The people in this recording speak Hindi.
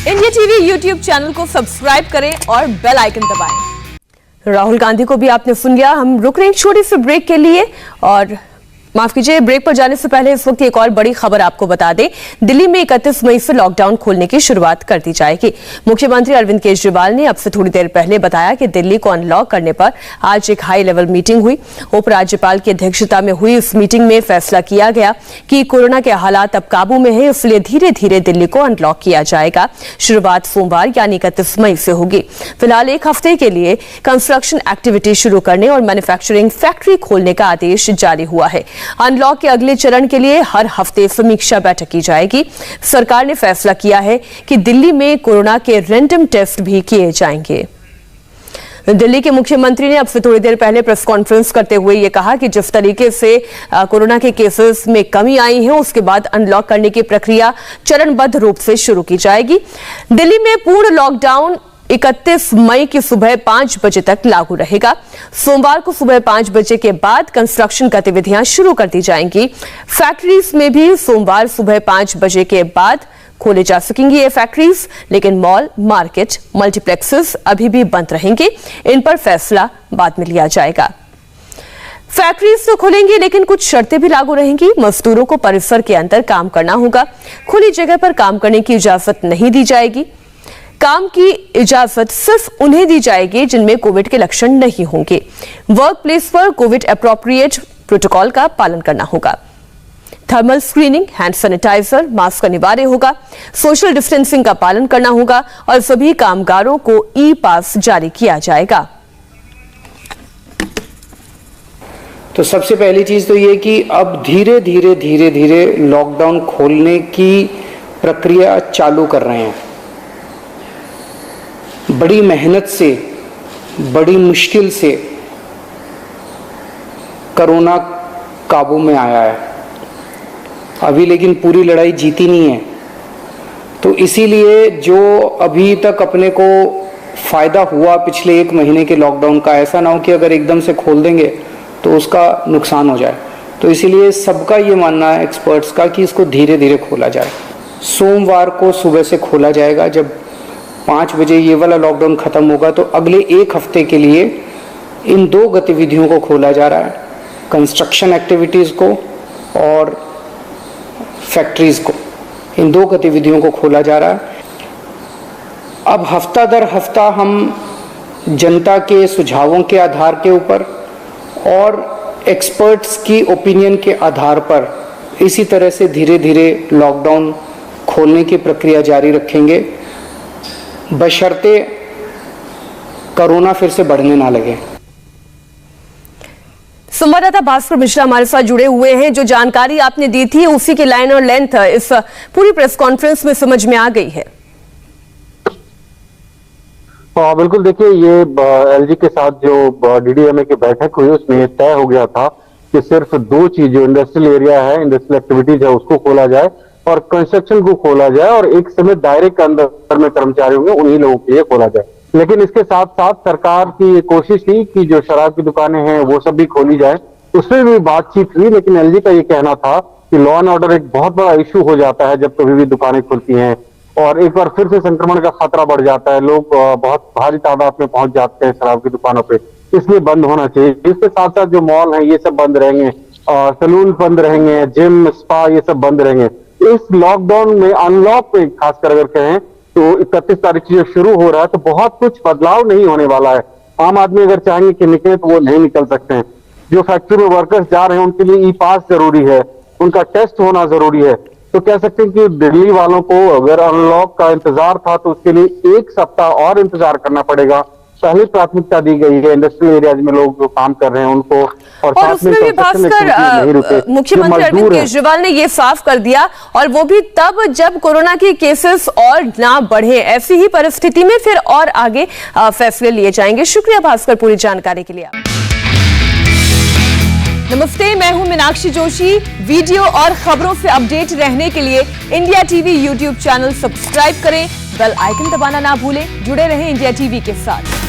इंडिया टीवी यूट्यूब चैनल को सब्सक्राइब करें और बेल आइकन दबाएं। राहुल गांधी को भी आपने सुन लिया। हम रुक रहे हैं छोटे से ब्रेक के लिए और माफ कीजिए, ब्रेक पर जाने से पहले इस वक्त एक और बड़ी खबर आपको बता दें। दिल्ली में 31 मई से लॉकडाउन खोलने की शुरुआत कर दी जाएगी। मुख्यमंत्री अरविंद केजरीवाल ने अब से थोड़ी देर पहले बताया कि दिल्ली को अनलॉक करने पर आज एक हाई लेवल मीटिंग हुई। उपराज्यपाल की अध्यक्षता में हुई इस मीटिंग में फैसला किया गया कि कोरोना के हालात अब काबू में है, इसलिए धीरे धीरे दिल्ली को अनलॉक किया जाएगा। शुरुआत सोमवार यानी 31 मई से होगी। फिलहाल एक हफ्ते के लिए कंस्ट्रक्शन एक्टिविटी शुरू करने और मैन्युफैक्चरिंग फैक्ट्री खोलने का आदेश जारी हुआ है। अनलॉक के अगले चरण के लिए हर हफ्ते समीक्षा बैठक की जाएगी। सरकार ने फैसला किया है कि दिल्ली में कोरोना के रैंडम टेस्ट भी किए जाएंगे। दिल्ली के मुख्यमंत्री ने अब से थोड़ी देर पहले प्रेस कॉन्फ्रेंस करते हुए ये कहा कि जिस तरीके से कोरोना के केसेस में कमी आई है, उसके बाद अनलॉक करने की प्रक्रिया चरणबद्ध रूप से शुरू की जाएगी। दिल्ली में पूर्ण लॉकडाउन 31 मई की सुबह 5 बजे तक लागू रहेगा। सोमवार को सुबह 5 बजे के बाद कंस्ट्रक्शन गतिविधियां शुरू कर दी जाएंगी। फैक्ट्रीज में भी सोमवार सुबह 5 बजे के बाद खोले जा सकेंगी ये फैक्ट्रीज, लेकिन मॉल, मार्केट, मल्टीप्लेक्सेस अभी भी बंद रहेंगे। इन पर फैसला बाद में लिया जाएगा। फैक्ट्रीज तो खुलेंगी, लेकिन कुछ शर्तें भी लागू रहेंगी। मजदूरों को परिसर के अंदर काम करना होगा। खुली जगह पर काम करने की इजाजत नहीं दी जाएगी। काम की इजाजत सिर्फ उन्हें दी जाएगी जिनमें कोविड के लक्षण नहीं होंगे। वर्क प्लेस पर कोविड एप्रोप्रिएट प्रोटोकॉल का पालन करना होगा। Thermal screening, hand sanitiser, mask अनिवार्य होगा। सोशल डिस्टेंसिंग का पालन करना होगा और सभी कामगारों को ई पास जारी किया जाएगा। तो सबसे पहली चीज तो ये कि अब धीरे धीरे लॉकडाउन खोलने की प्रक्रिया चालू कर रहे हैं। बड़ी मेहनत से, बड़ी मुश्किल से कोरोना काबू में आया है अभी, लेकिन पूरी लड़ाई जीती नहीं है। तो इसीलिए जो अभी तक अपने को फायदा हुआ पिछले 1 महीने के लॉकडाउन का, ऐसा ना हो कि अगर एकदम से खोल देंगे तो उसका नुकसान हो जाए। तो इसीलिए सबका ये मानना है एक्सपर्ट्स का कि इसको धीरे धीरे खोला जाए। सोमवार को सुबह से खोला जाएगा। जब 5 बजे ये वाला लॉकडाउन खत्म होगा तो अगले 1 हफ्ते के लिए इन 2 गतिविधियों को खोला जा रहा है, कंस्ट्रक्शन एक्टिविटीज़ को और फैक्ट्रीज को। इन 2 गतिविधियों को खोला जा रहा है। अब हफ्ता दर हफ्ता हम जनता के सुझावों के आधार के ऊपर और एक्सपर्ट्स की ओपिनियन के आधार पर इसी तरह से धीरे धीरे लॉकडाउन खोलने की प्रक्रिया जारी रखेंगे, बशर्ते कोरोना फिर से बढ़ने ना लगे। संवाददाता भास्कर मिश्रा हमारे साथ जुड़े हुए हैं। जो जानकारी आपने दी थी उसी की लाइन और लेंथ इस पूरी प्रेस कॉन्फ्रेंस में समझ में आ गई है। बिल्कुल, देखिए ये एलजी के साथ जो डीडीएमए की बैठक हुई उसमें तय हो गया था कि सिर्फ 2 चीज, जो इंडस्ट्रियल एरिया है, इंडस्ट्रियल एक्टिविटीज है, उसको खोला जाए और कंस्ट्रक्शन को खोला जाए और एक समय दायरे के अंदर में कर्मचारी होंगे उन्हीं लोगों के लिए खोला जाए। लेकिन इसके साथ साथ सरकार की कोशिश थी कि जो शराब की दुकानें हैं वो सब भी खोली जाए। उसमें भी बातचीत हुई, लेकिन एलजी का ये कहना था कि लॉ एंड ऑर्डर एक बहुत बड़ा इश्यू हो जाता है जब कभी भी दुकानें खुलती हैं और एक बार फिर से संक्रमण का खतरा बढ़ जाता है। लोग बहुत भारी तादाद में पहुंच जाते हैं शराब की दुकानों पे, इसलिए बंद होना चाहिए। इसके साथ साथ जो मॉल है ये सब बंद रहेंगे, सैलून बंद रहेंगे, जिम, स्पा ये सब बंद रहेंगे। इस लॉकडाउन में अनलॉक पे खासकर अगर कहें तो 31 तारीख से शुरू हो रहा है तो बहुत कुछ बदलाव नहीं होने वाला है। आम आदमी अगर चाहेंगे कि निकले तो वो नहीं निकल सकते हैं। जो फैक्ट्री में वर्कर्स जा रहे हैं उनके लिए ई पास जरूरी है, उनका टेस्ट होना जरूरी है। तो कह सकते हैं कि दिल्ली वालों को अगर अनलॉक का इंतजार था तो उसके लिए 1 सप्ताह और इंतजार करना पड़ेगा। पहली प्राथमिकता दी गई है इंडस्ट्रियल एरियाज में लोग जो काम कर रहे हैं उनको, और उसमें भी भास्कर मुख्यमंत्री अरविंद केजरीवाल ने ये साफ कर दिया, और वो भी तब जब कोरोना के केसेस और ना बढ़े। ऐसी ही परिस्थिति में फिर और आगे फैसले लिए जाएंगे। शुक्रिया भास्कर पूरी जानकारी के लिए। नमस्ते, मैं हूं मीनाक्षी जोशी। वीडियो और खबरों से अपडेट रहने के लिए India TV YouTube channel subscribe करें, बेल आइकन दबाना ना भूलें। जुड़े रहें इंडिया टीवी के साथ।